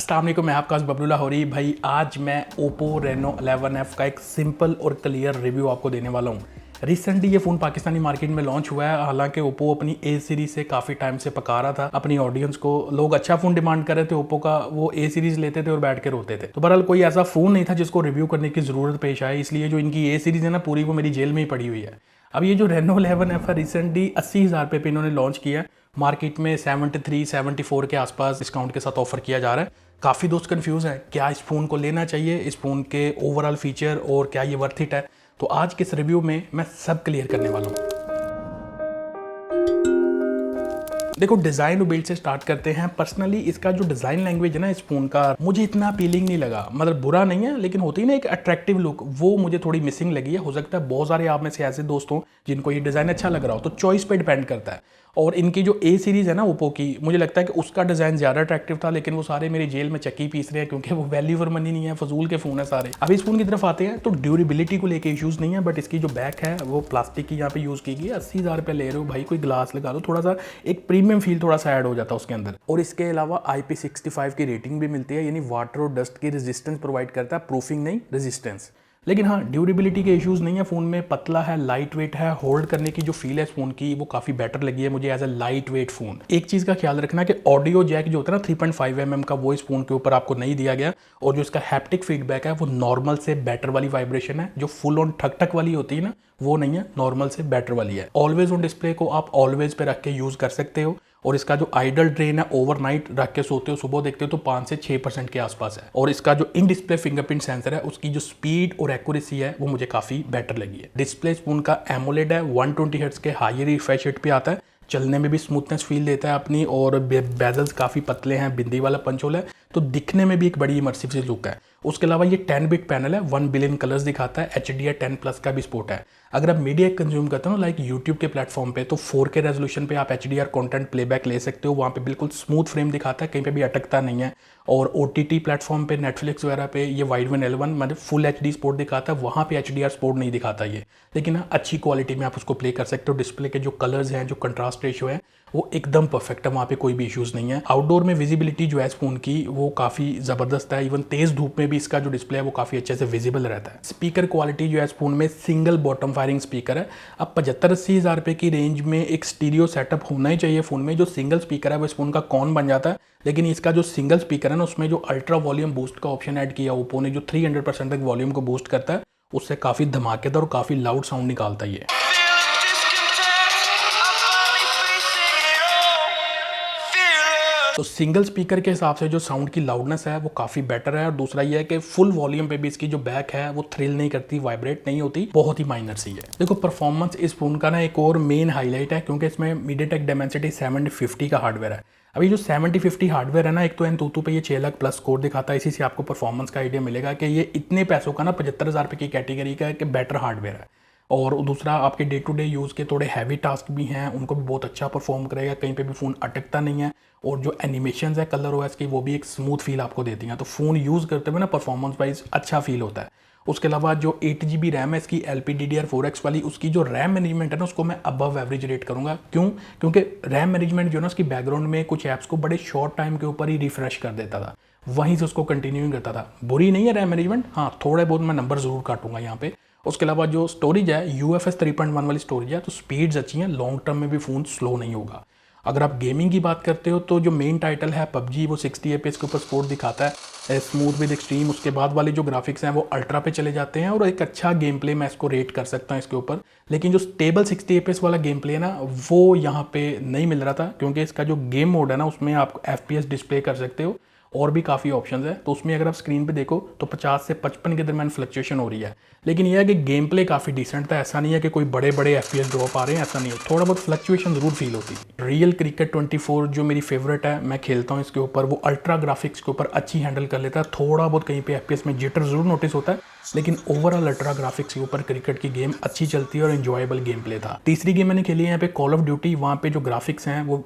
अस्सलाम वालेकुम, मैं आपका बबलूल्ला होरी। भाई आज मैं ओप्पो रेनो 11F का एक सिंपल और क्लियर रिव्यू आपको देने वाला हूँ। रिसेंटली ये फ़ोन पाकिस्तानी मार्केट में लॉन्च हुआ है। हालांकि ओप्पो अपनी ए सीरीज़ से काफ़ी टाइम से पका रहा था अपनी ऑडियंस को। लोग अच्छा फ़ोन डिमांड कर रहे थे ओप्पो का, वो ए सीरीज़ लेते थे और बैठ के रोते थे। तो बहरहाल कोई ऐसा फ़ोन नहीं था जिसको रिव्यू करने की ज़रूरत पेश आए, इसलिए जो इनकी ए सीरीज़ है ना पूरी, वो मेरी जेल में ही पड़ी हुई है। अब ये जो रेनो 11F है रिसेंटली 80,000 रुपये पे इन्होंने लॉन्च किया। मार्केट में 73-74 के आसपास डिस्काउंट के साथ ऑफर किया जा रहा है। काफ़ी दोस्त कंफ्यूज हैं क्या इस फ़ोन को लेना चाहिए, इस फ़ोन के ओवरऑल फीचर और क्या ये वर्थ इट है। तो आज के इस रिव्यू में मैं सब क्लियर करने वाला हूँ। देखो, डिज़ाइन और बिल्ड से स्टार्ट करते हैं। पर्सनली इसका जो डिज़ाइन लैंग्वेज है ना इस फोन का, मुझे इतना अपीलिंग नहीं लगा। मतलब बुरा नहीं है, लेकिन होती है ना एक अट्रैक्टिव लुक, वो मुझे थोड़ी मिसिंग लगी है। हो सकता है बहुत सारे आप में से ऐसे दोस्त हों जिनको ये डिज़ाइन अच्छा लग रहा हो, तो चॉइस पे डिपेंड करता है। और इनकी जो ए सीरीज़ है ना ओप्पो की, मुझे लगता है कि उसका डिज़ाइन ज़्यादा अट्रैक्टिव था, लेकिन वो सारे मेरी जेल में चक्की पीस रहे हैं क्योंकि वो वैल्यू फॉर मनी नहीं है, फजूल के फ़ोन है सारे। अब इस फोन की तरफ आते हैं तो ड्यूरेबिलिटी को लेके इश्यूज़ नहीं है, बट इसकी जो बैक है वो प्लास्टिक की यहाँ पे यूज़ की गई है। 80,000 रुपये ले रहे हो भाई, कोई ग्लास लगा दो, थोड़ा सा एक प्रीमियम फील थोड़ा सा ऐड हो जाता है उसके अंदर। और इसके अलावा IP65 की रेटिंग भी मिलती है, यानी वाटर और डस्ट की रेजिस्टेंस प्रोवाइड करता है, प्रूफिंग नहीं रेजिस्टेंस। लेकिन हाँ, ड्यूरेबिलिटी के इश्यूज़ नहीं है फ़ोन में। पतला है, लाइट वेट है, होल्ड करने की जो फील है इस फ़ोन की वो काफ़ी बेटर लगी है मुझे as a light weight phone. एक चीज़ का ख्याल रखना कि ऑडियो जैक जो होता है ना 3.5 mm का, वो इस फ़ोन के ऊपर आपको नहीं दिया गया। और जो इसका हैप्टिक फीडबैक है वो नॉर्मल से बेटर वाली वाइब्रेशन है। जो फुल ऑन ठक ठक वाली होती है ना, वो नहीं है, नॉर्मल से बेटर वाली है। ऑलवेज ऑन डिस्प्ले को आप ऑलवेज पे रख के यूज़ कर सकते हो। और इसका जो आइडल ड्रेन है, ओवरनाइट रख के सोते हो, सुबह देखते हो तो 5 से 6% के आसपास है। और इसका जो इन डिस्प्ले फिंगरप्रिंट सेंसर है, उसकी जो स्पीड और एक्यूरेसी है वो मुझे काफ़ी बेटर लगी है। डिस्प्ले फोन का एमोलेड है, 120 हर्ट्ज के हाई रिफ्रेश रेट पे आता है। चलने में भी स्मूथनेस फील देता है अपनी, और बेजल्स काफ़ी पतले हैं, बिंदी वाला पंच होल है, तो दिखने में भी एक बड़ी इमर्सिव सी लुक है। उसके अलावा ये 10 बिट पैनल है, 1 बिलियन कलर्स दिखाता है, HDR10+ का भी सपोर्ट है। अगर आप मीडिया कंज्यूम करते हो ना लाइक यूट्यूब के प्लेटफॉर्म पे, तो 4K रेजोल्यूशन पे आप HDR कंटेंट प्लेबैक ले सकते हो। वहाँ पे बिल्कुल स्मूथ फ्रेम दिखाता है, कहीं पे भी अटकता नहीं है। और OTT प्लेटफॉर्म पे, नेटफ्लिक्स वगैरह पे ये वाइड वन L1 मतलब फुल HD सपोर्ट दिखाता है, वहाँ पे HDR सपोर्ट नहीं दिखाता ये। लेकिन हाँ, अच्छी क्वालिटी में आप उसको प्ले कर सकते हो। डिस्प्ले के जो कलर्स हैं, जो कंट्रास्ट रेशियो है, वो एकदम परफेक्ट है, वहाँ पे कोई भी इश्यूज़ नहीं है। आउटडोर में विजिबिलिटी जो है इस फोन की वो काफ़ी ज़बरदस्त है। इवन तेज़ धूप में भी इसका जो डिस्प्ले है वो काफ़ी अच्छे से विजिबल रहता है। स्पीकर क्वालिटी जो है इस फोन में सिंगल बॉटम फायरिंग स्पीकर है। अब 75-80 हज़ार रुपये की रेंज में एक स्टीरियो सेटअप होना ही चाहिए फ़ोन में। जो सिंगल स्पीकर है वो इस फोन का कौन बन जाता है, लेकिन इसका जो सिंगल स्पीकर है ना, उसमें जो अल्ट्रा वॉल्यूम बूस्ट का ऑप्शन ऐड किया ओप्पो ने, जो 300% तक वॉल्यूम को बूस्ट करता है, उससे काफ़ी धमाकेदार और काफ़ी लाउड साउंड निकालता है ये। तो सिंगल स्पीकर के हिसाब से जो साउंड की लाउडनेस है वो काफ़ी बेटर है। और दूसरा ये है कि फुल वॉल्यूम पे भी इसकी जो बैक है वो थ्रिल नहीं करती, वाइब्रेट नहीं होती, बहुत ही माइनर सी है। देखो, परफॉर्मेंस इस फोन का ना एक और मेन हाईलाइट है, क्योंकि इसमें MediaTek Dimensity 750 का हार्डवेयर है। अभी जो 750 हार्डवेयर है ना, एक तो एनतूतू पे ये 6 लाख प्लस स्कोर दिखाता है। इसी से आपको परफॉर्मेंस का आइडिया मिलेगा कि ये इतने पैसों का ना 75,000 रुपये की कैटेगरी का एक बेटर हार्डवेयर है। और दूसरा, आपके डे टू डे यूज़ के थोड़े हैवी टास्क भी हैं, उनको भी बहुत अच्छा परफॉर्म करेगा, कहीं पे भी फ़ोन अटकता नहीं है। और जो एनिमेशंस है कलर OS की, वो भी एक स्मूथ फील आपको देती हैं। तो फ़ोन यूज़ करते हुए ना परफॉर्मेंस वाइज अच्छा फील होता है। उसके अलावा जो 8 GB रैम है इसकी LPDDR4X वाली, उसकी जो रैम मैनेजमेंट है ना, उसको मैं अबव एवरेज रेट करूँगा। क्यों? क्योंकि रैम मैनेजमेंट जो है ना, उसकी बैकग्राउंड में कुछ ऐप्स को बड़े शॉर्ट टाइम के ऊपर ही रिफ्रेश कर देता था, वहीं से उसको कंटिन्यू करता था। बुरी नहीं है रैम मैनेजमेंट, हाँ थोड़े बहुत मैं नंबर ज़रूर काटूंगा यहाँ पे। उसके अलावा जो स्टोरेज है UFS 3.1 वाली स्टोरेज है, तो स्पीड्स अच्छी हैं, लॉन्ग टर्म में भी फ़ोन स्लो नहीं होगा। अगर आप गेमिंग की बात करते हो तो जो मेन टाइटल है PUBG, वो 60 FPS के ऊपर सपोर्ट दिखाता है, स्मूथ विद एक्सट्रीम। उसके बाद वाले जो ग्राफिक्स हैं वो अल्ट्रा पे चले जाते हैं, और एक अच्छा गेम प्ले मैं इसको रेट कर सकता हूँ इसके ऊपर। लेकिन जो स्टेबल 60 FPS वाला गेम प्ले है ना, वो यहाँ पे नहीं मिल रहा था, क्योंकि इसका जो गेम मोड है ना, उसमें आप FPS डिस्प्ले कर सकते हो और भी काफ़ी ऑप्शंस है। तो उसमें अगर आप स्क्रीन पे देखो तो 50 से 55 के दरमियान फ्लक्चुएशन हो रही है। लेकिन यह है कि गेम प्ले काफ़ी डिसेंट था, ऐसा नहीं है कि कोई बड़े बड़े FPS ड्रॉप आ रहे हैं, ऐसा नहीं है। थोड़ा बहुत फ्लक्चुएशन ज़रूर फील होती है। रियल क्रिकेट 24 जो मेरी फेवरेट है, मैं खेलता हूँ इसके ऊपर, वो अल्ट्रा ग्राफिक्स के ऊपर अच्छी हैंडल कर लेता है। थोड़ा बहुत कहीं पे FPS में जिटर ज़रूर नोटिस होता है, लेकिन ओवरऑल अल्ट्रा ग्राफिक्स के ऊपर क्रिकेट की गेम अच्छी चलती है और एंजॉयबल गेम प्ले था। तीसरी गेम मैंने खेली है यहाँ पे कॉल ऑफ ड्यूटी। वहाँ पे जो ग्राफिक्स हैं वो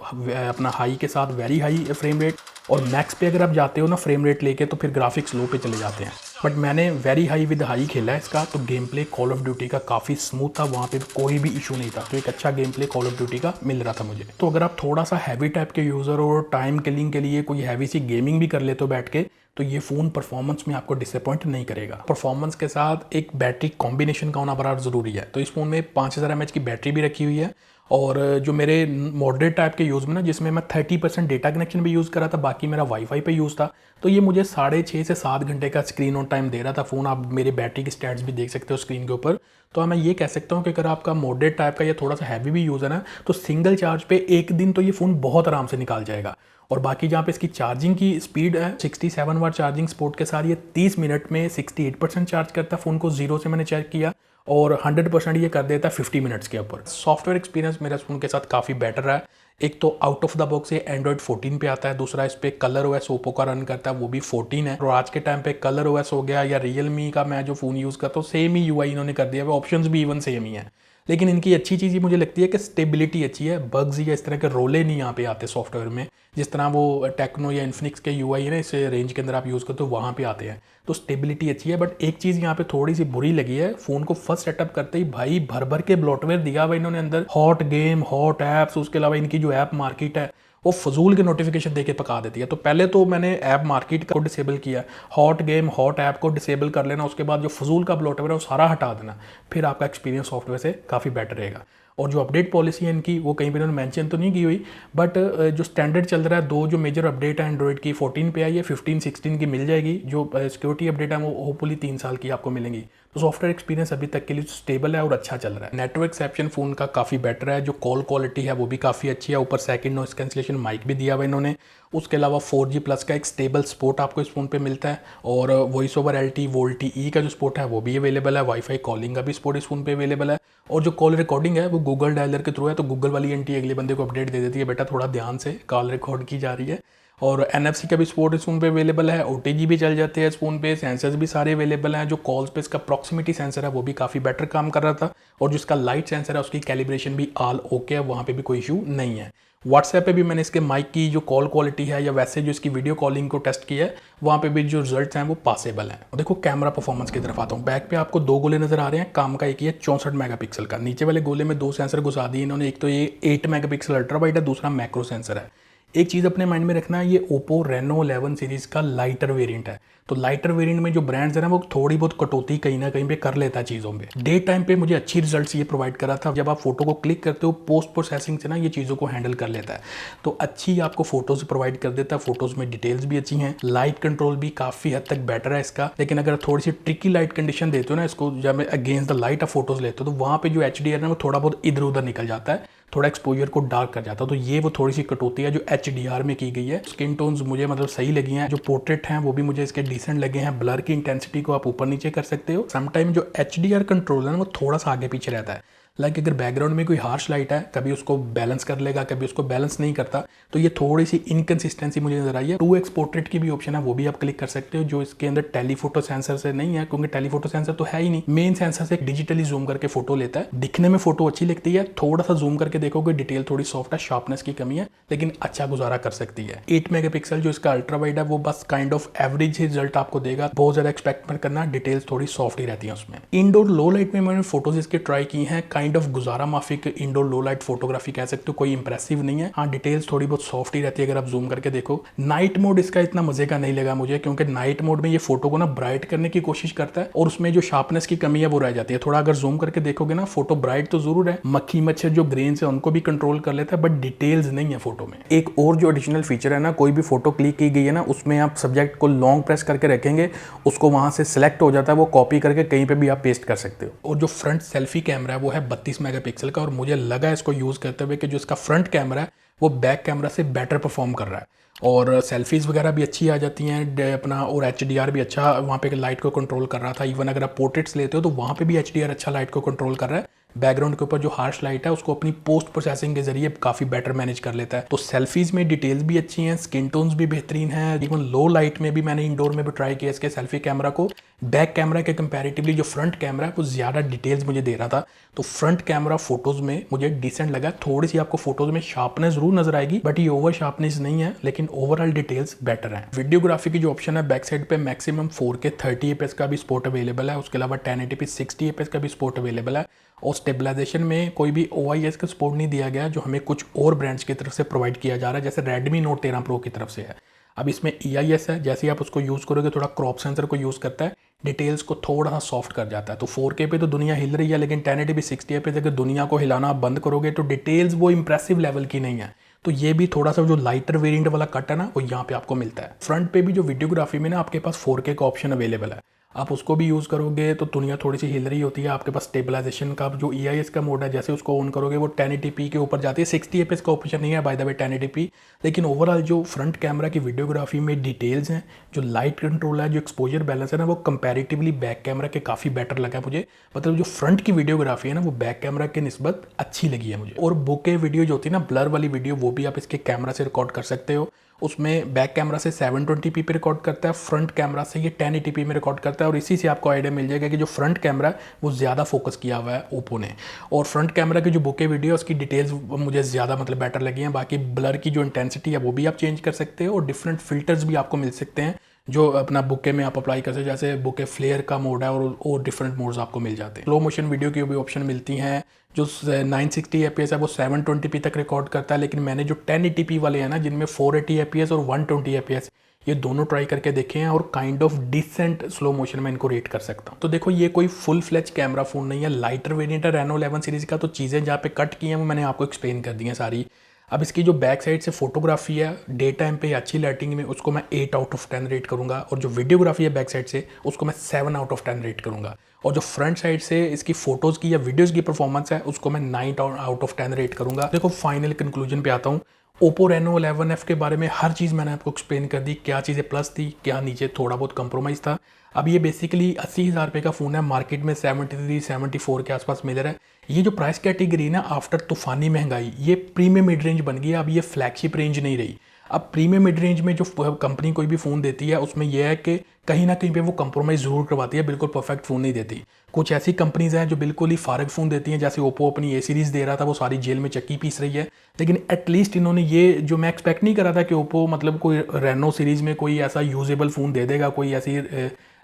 अपना हाई के साथ वेरी हाई फ्रेम रेट, और मैक्स पे अगर आप जाते हो ना फ्रेम रेट लेके तो फिर ग्राफिक्स लो पे चले जाते हैं। बट मैंने वेरी हाई विद हाई खेला है इसका, तो game play call of duty का काफ़ी स्मूथ था, वहाँ पे कोई भी इशू नहीं था। तो एक अच्छा game play call of duty का मिल रहा था मुझे। तो अगर आप थोड़ा सा हैवी टाइप के यूज़र और टाइम किलिंग के लिए कोई हैवी सी गेमिंग भी कर लेते हो बैठ के, तो ये फ़ोन परफॉर्मेंस में आपको डिसअपॉइंट नहीं करेगा। परफॉर्मेंस के साथ एक बैटरी कॉम्बिनेशन का होना बड़ा ज़रूरी है। तो इस फ़ोन में 5000 mAh की बैटरी भी रखी हुई है, और जो मेरे मॉडरेट टाइप के यूज़ में ना, जिसमें मैं 30% डेटा कनेक्शन भी यूज़ करा था, बाकी मेरा वाईफाई पे यूज़ था, तो ये मुझे 6.5 से 7 घंटे का स्क्रीन ऑन टाइम दे रहा था फ़ोन। आप मेरे बैटरी की स्टैट्स भी देख सकते हो स्क्रीन के ऊपर। तो मैं ये कह सकता हूँ कि अगर आपका मॉडरेट टाइप का या थोड़ा सा हैवी भी यूज़ है ना, तो सिंगल चार्ज पे एक दिन तो ये फ़ोन बहुत आराम से निकाल जाएगा। और बाकी जहाँ पे इसकी चार्जिंग की स्पीड है 67 वाट चार्जिंग सपोर्ट के साथ, ये 30 मिनट में 68% चार्ज करता है फ़ोन को, जीरो से मैंने चेक किया, और 100% ये कर देता है 50 मिनट्स के ऊपर। सॉफ्टवेयर एक्सपीरियंस मेरा फ़ोन के साथ काफ़ी बेटर है। एक तो आउट ऑफ द बॉक्स ये एंड्रॉइड 14 पे आता है, दूसरा इस पे कलर ओएस ओप्पो का रन करता है, वो भी 14 है। और आज के टाइम पे कलर ओएस हो गया या रियलमी का मैं जो फ़ोन यूज़ करता हूँ, सेम ही यूआई इन्होंने कर दिया है, ऑप्शंस भी इवन सेम ही है। लेकिन इनकी अच्छी चीज़ ये मुझे लगती है कि स्टेबिलिटी अच्छी है, बग्स या इस तरह के रोले नहीं यहाँ पे आते सॉफ्टवेयर में, जिस तरह वो टेक्नो या इन्फिनिक्स के यूआई है ना, इस रेंज के अंदर आप यूज़ करते हो वहाँ पे आते हैं। तो स्टेबिलिटी अच्छी है। बट एक चीज़ यहाँ पे थोड़ी सी बुरी लगी है, फ़ोन को फर्स्ट सेटअप करते ही भाई भर भर के ब्लॉटवेयर दिया हुआ इन्होंने अंदर, हॉट गेम, हॉट ऐप्स, उसके अलावा इनकी जो ऐप मार्केट है वो फजूल के नोटिफिकेशन देके पका देती है। तो पहले तो मैंने ऐप मार्केट को डिसेबल किया, हॉट गेम हॉट ऐप को डिसेबल कर लेना, उसके बाद जो फजूल का ब्लॉटवेयर है वो सारा हटा देना, फिर आपका एक्सपीरियंस सॉफ्टवेयर से काफ़ी बेटर रहेगा। और जो अपडेट पॉलिसी है इनकी, वो कहीं पर इन्होंने मेंशन तो नहीं की हुई, बट जो स्टैंडर्ड चल रहा है, दो जो मेजर अपडेट है एंड्रॉइड की 14 पे आई है, 15 16 की मिल जाएगी। जो सिक्योरिटी अपडेट है वो होपफुली 3 साल की आपको मिलेंगी। तो सॉफ्टवेयर एक्सपीरियंस अभी तक के लिए स्टेबल है और अच्छा चल रहा है। नेटवर्क एक्सेप्शन फ़ोन का काफ़ी बेटर है, जो कॉल क्वालिटी है वो भी काफ़ी अच्छी है, ऊपर सेकंड नॉइस कैंसिलेशन माइक भी दिया हुआ इन्होंने। उसके अलावा 4G प्लस का एक स्टेबल सपोर्ट आपको इस फ़ोन पे मिलता है, और वॉइस ओवर LTE VoLTE का जो सपोर्ट है वो भी अवेलेबल है, वाईफाई कॉलिंग का भी सपोर्ट इस फ़ोन पे अवेलेबल है। और जो कॉल रिकॉर्डिंग है वो गूगल डायलर के थ्रू है, तो गूगल वाली एंटी अगले बंदे को अपडेट दे देती है, बेटा थोड़ा ध्यान से कॉल रिकॉर्ड की जा रही है। और NFC का भी सपोर्ट इस फोन पे अवेलेबल है, OTG भी चल जाते हैं इस फोन पे, सेंसर्स भी सारे अवेलेबल हैं। जो कॉल्स पे इसका प्रॉक्सिमिटी सेंसर है वो भी काफ़ी बेटर काम कर रहा था, और जिसका लाइट सेंसर है उसकी कैलिब्रेशन भी ऑल ओके है, वहाँ पे भी कोई इशू नहीं है। व्हाट्सएप पे भी मैंने इसके माइक की जो कॉल क्वालिटी है या वैसे जो इसकी वीडियो कॉलिंग को टेस्ट किया है, वहाँ पे भी जो रिजल्ट्स हैं वो पासेबल हैं। देखो कैमरा परफॉर्मेंस की तरफ आता हूँ। बैक पे आपको दो गोले नजर आ रहे हैं, काम का एक ही है 64 मेगापिक्सल का। नीचे वाले गोले में दो सेंसर घुसा दिए इन्होंने, एक तो ये 8 मेगापिक्सल अल्ट्रा वाइड है, दूसरा मैक्रो सेंसर है। एक चीज़ अपने माइंड में रखना है, ये ओप्पो रेनो 11 सीरीज़ का लाइटर वेरिएंट है। तो लाइटर वेरिएंट में जो ब्रांड्स है ना, वो थोड़ी बहुत कटौती कहीं ना कहीं पे कर लेता है चीज़ों में। डे टाइम पे मुझे अच्छी रिजल्ट्स ये प्रोवाइड करा था। जब आप फोटो को क्लिक करते हो, पोस्ट प्रोसेसिंग से ना ये चीज़ों को हैंडल कर लेता है, तो अच्छी आपको फोटोज प्रोवाइड कर देता है। फोटोज में डिटेल्स भी अच्छी हैं, लाइट कंट्रोल भी काफ़ी हद तक बेटर है इसका। लेकिन अगर थोड़ी सी ट्रिकी लाइट कंडीशन देते हो ना इसको, जब अगेंस्ट द लाइट आप फोटोज लेते हो, तो वहाँ पे जो HDR है वो थोड़ा बहुत इधर उधर निकल जाता है, थोड़ा एक्सपोजर को डार्क कर जाता है। तो ये वो थोड़ी सी कटौती है जो HDR में की गई है। स्किन टोन्स मुझे मतलब सही लगी हैं, जो पोर्ट्रेट हैं वो भी मुझे इसके डिसेंट लगे हैं। ब्लर की इंटेंसिटी को आप ऊपर नीचे कर सकते हो। समटाइम जो HDR कंट्रोल है ना वो थोड़ा सा आगे पीछे रहता है। लाइक अगर बैकग्राउंड में कोई हार्श लाइट है, कभी उसको बैलेंस कर लेगा, कभी उसको बैलेंस नहीं करता, तो ये थोड़ी सी इनकंसिस्टेंसी मुझे नजर आई है। 2x पोर्ट्रेट की भी ऑप्शन है, वो भी आप क्लिक कर सकते हो, जो इसके अंदर टेलीफोटो सेंसर से नहीं है, क्योंकि टेलीफोटो सेंसर तो है ही नहीं। मेन सेंसर से डिजिटली जूम करके फोटो लेता है। दिखने में फोटो अच्छी लगती है, थोड़ा सा जूम करके देखोगे डिटेल थोड़ी सॉफ्ट है, शार्पनेस की कमी है, लेकिन अच्छा गुजारा कर सकती है। 8 मेगापिक्सल जो इसका अल्ट्रा वाइड है वो बस kind of average he result आपको देगा, बहुत ज्यादा एक्सपेक्ट मत करना, डिटेल्स थोड़ी सॉफ्ट ही रहती है उसमें। इंडोर लो लाइट में मैंने फोटोज इसके ट्राई की हैं, काइंड ऑफ गुजारा माफिक इंडोर लो लाइट फोटोग्राफी कह सकते हो, कोई इंप्रेसिव नहीं है। हाँ, डिटेल्स थोड़ी बहुत सॉफ्ट ही रहती है अगर आप जूम करके देखो। नाइट मोड इसका इतना मजे का नहीं लगा मुझे, क्योंकि नाइट मोड में ये फोटो को ना ब्राइट करने की कोशिश करता है, और उसमें जो शार्पनेस की कमी है वो रह जाती है। थोड़ा अगर जूम करके देखोगे ना, फोटो ब्राइट तो जरूर है, मक्खी मच्छर जो ग्रेन्स है उनको भी कंट्रोल कर लेता है, बट डिटेल्स नहीं है फोटो में। एक और जो एडिशनल फीचर है ना, कोई भी फोटो क्लिक की गई है ना, उसमें आप सब्जेक्ट को लॉन्ग प्रेस करके रखेंगे, उसको वहां से सिलेक्ट हो जाता है, वो कॉपी करके कहीं पे भी आप पेस्ट कर सकते हो। और जो फ्रंट सेल्फी कैमरा है वो है 32 मेगापिक्सल का, और मुझे लगा इसको यूज करते हुए कि जो इसका फ्रंट कैमरा है वो बैक कैमरा से बेटर परफॉर्म कर रहा है, और सेल्फीज वगैरह भी अच्छी आ जाती हैं अपना, और HDR भी अच्छा वहाँ पे लाइट को कंट्रोल कर रहा था। इवन अगर आप पोर्ट्रेट्स लेते हो तो वहाँ पे भी HDR अच्छा लाइट को कंट्रोल कर रहा है। बैकग्राउंड के ऊपर जो हार्श लाइट है उसको अपनी पोस्ट प्रोसेसिंग के जरिए काफ़ी बेटर मैनेज कर लेता है। तो सेल्फीज में डिटेल्स भी अच्छी हैं, स्किन टोन्स भी बेहतरीन है। इवन लो लाइट में भी मैंने इंडोर में भी ट्राई किया इसके सेल्फी कैमरा को, बैक कैमरा के कंपैरेटिवली जो फ्रंट कैमरा है वो ज़्यादा डिटेल्स मुझे दे रहा था। तो फ्रंट कैमरा फोटोज़ में मुझे डिसेंट लगा। थोड़ी सी आपको फोटोज़ में शार्पनेस जरूर नजर आएगी, बट ये ओवर शार्पनेस नहीं है, लेकिन ओवरऑल डिटेल्स बेटर है। वीडियोग्राफी की जो ऑप्शन है बैक साइड पे मैक्सिमम 4K 30 fps का भी सपोर्ट अवेलेबल है। उसके अलावा 1080p 60 fps का भी सपोर्ट अवेलेबल है। और स्टेबलाइजेशन में कोई भी OIS का सपोर्ट नहीं दिया गया, जो हमें कुछ और ब्रांड्स की तरफ से प्रोवाइड किया जा रहा है, जैसे Redmi Note 13 Pro की तरफ से है। अब इसमें EIS है, जैसे ही आप उसको यूज़ करोगे थोड़ा क्रॉप सेंसर को यूज़ करता है, डिटेल्स को थोड़ा सा सॉफ्ट कर जाता है। तो 4K पे तो दुनिया हिल रही है, लेकिन 1080p 60 fps अगर दुनिया को हिलाना आप बंद करोगे तो डिटेल्स वो इंप्रेसिव लेवल की नहीं है। तो ये भी थोड़ा सा जो लाइटर वेरिएंट वाला कट है ना, वो यहाँ पे आपको मिलता है। फ्रंट पे भी जो वीडियोग्राफी में ना आपके पास 4K का ऑप्शन अवेलेबल है, आप उसको भी यूज़ करोगे तो दुनिया थोड़ी सी हिल रही होती है। आपके पास स्टेबलाइजेशन का जो EIS का मोड है, जैसे उसको ऑन करोगे वो 1080p के ऊपर जाती है। 60 fps का ऑप्शन नहीं है बाय द वे 1080p। लेकिन ओवरऑल जो फ्रंट कैमरा की वीडियोग्राफी में डिटेल्स हैं, जो लाइट कंट्रोल है, जो एक्सपोजर बैलेंस है ना, वो कंपैरेटिवली बैक कैमरा के काफ़ी बेटर लगा मुझे। मतलब जो फ्रंट की वीडियोग्राफी है ना, वो बैक कैमरा के निस्बत अच्छी लगी है मुझे। और बोके वीडियो जो होती है ना, ब्लर वाली वीडियो, वो भी आप इसके कैमरा से रिकॉर्ड कर सकते हो। उसमें बैक कैमरा से 720p पे रिकॉर्ड करता है, फ्रंट कैमरा से ये 1080p में रिकॉर्ड करता है। और इसी से आपको आइडिया मिल जाएगा कि जो फ्रंट कैमरा है वो ज़्यादा फोकस किया हुआ है ओप्पो ने। और फ्रंट कैमरा की जो बोके वीडियो उसकी डिटेल्स मुझे ज़्यादा मतलब बेटर लगी हैं। बाकी ब्लर की जो इंटेंसिटी है वो भी आप चेंज कर सकते हो, और डिफरेंट फिल्टर्स भी आपको मिल सकते हैं जो अपना बुके में आप अप्लाई कर सकते हो। जैसे बुके फ्लेयर का मोड है, और डिफरेंट मोड्स आपको मिल जाते हैं। स्लो मोशन वीडियो की भी ऑप्शन मिलती हैं। जो 960 fps है वो 720p तक रिकॉर्ड करता है, लेकिन मैंने जो 1080p वाले हैं ना, जिनमें 480 fps और 120 fps, ये दोनों ट्राई करके देखे हैं, और kind of decent slow motion में इनको रेट कर सकता हूँ। तो देखो ये कोई फुल फ्लेज कैमरा फोन नहीं है, लाइटर वेरिएंट है Reno 11 सीरीज का। तो चीज़ें जहाँ पे कट की हैं वो मैंने आपको एक्सप्लेन कर दी हैं सारी। अब इसकी जो बैक साइड से फोटोग्राफी है डे टाइम पे अच्छी लाइटिंग में, उसको मैं 8 आउट ऑफ 10 रेट करूंगा। और जो वीडियोग्राफी है बैक साइड से, उसको मैं 7 आउट ऑफ 10 रेट करूंगा। और जो फ्रंट साइड से इसकी फोटोज़ की या वीडियोज़ की परफॉर्मेंस है, उसको मैं 9 आउट ऑफ 10 रेट करूंगा। देखो फाइनल कंक्लूजन पे आता हूँ। ओप्पो Reno 11F के बारे में हर चीज़ मैंने आपको एक्सप्लेन कर दी, क्या चीज़ें प्लस थी, क्या नीचे थोड़ा बहुत कंप्रोमाइज़ था। अब ये बेसिकली 80,000 रुपये का फ़ोन है, मार्केट में 73-74 के आसपास मिल रहा है। ये जो प्राइस कैटेगरी ना, आफ्टर तूफानी महंगाई, ये प्रीमियम मिड रेंज बन गई है। अब ये फ्लैगशिप रेंज नहीं रही। अब प्रीमियम मिड रेंज में जो कंपनी कोई भी फ़ोन देती है, उसमें यह है कि कहीं ना कहीं पे वो कंप्रोमाइज़ ज़रूर करवाती है, बिल्कुल परफेक्ट फ़ोन नहीं देती। कुछ ऐसी कंपनीज हैं जो बिल्कुल ही फारग फ़ोन देती हैं, जैसे ओप्पो अपनी A सीरीज़ दे रहा था, वो सारी जेल में चक्की पीस रही है। लेकिन एटलीस्ट इन्होंने ये, जो मैं एक्सपेक्ट नहीं कर रहा था कि ओप्पो मतलब कोई Reno सीरीज़ में कोई ऐसा यूजेबल फ़ोन दे देगा, कोई ऐसी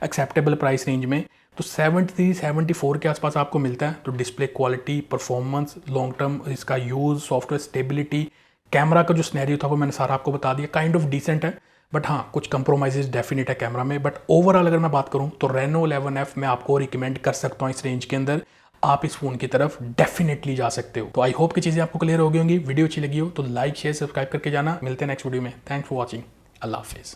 एक्सेप्टेबल प्राइस रेंज में। तो 73-74 के आसपास आपको मिलता है। तो display quality, performance, long term इसका यूज़, सॉफ्टवेयर स्टेबिलिटी, कैमरा का जो सिनेरियो था वो मैंने सारा आपको बता दिया। काइंड ऑफ डिसेंट है, बट हाँ कुछ कंप्रोमाइजेज डेफिनेट है कैमरा में। बट ओवरऑल अगर मैं बात करूँ तो Reno 11F मैं आपको रिकमेंड कर सकता हूँ। इस रेंज के अंदर आप इस फ़ोन की तरफ डेफिनेटली जा सकते हो। तो आई होप कि चीज़ें आपको क्लियर हो गई होंगी। वीडियो अच्छी लगी हो तो लाइक शेयर सब्सक्राइब करके जाना। मिलते हैं नेक्स्ट वीडियो में। Thanks for watching. अल्लाह हाफिज़।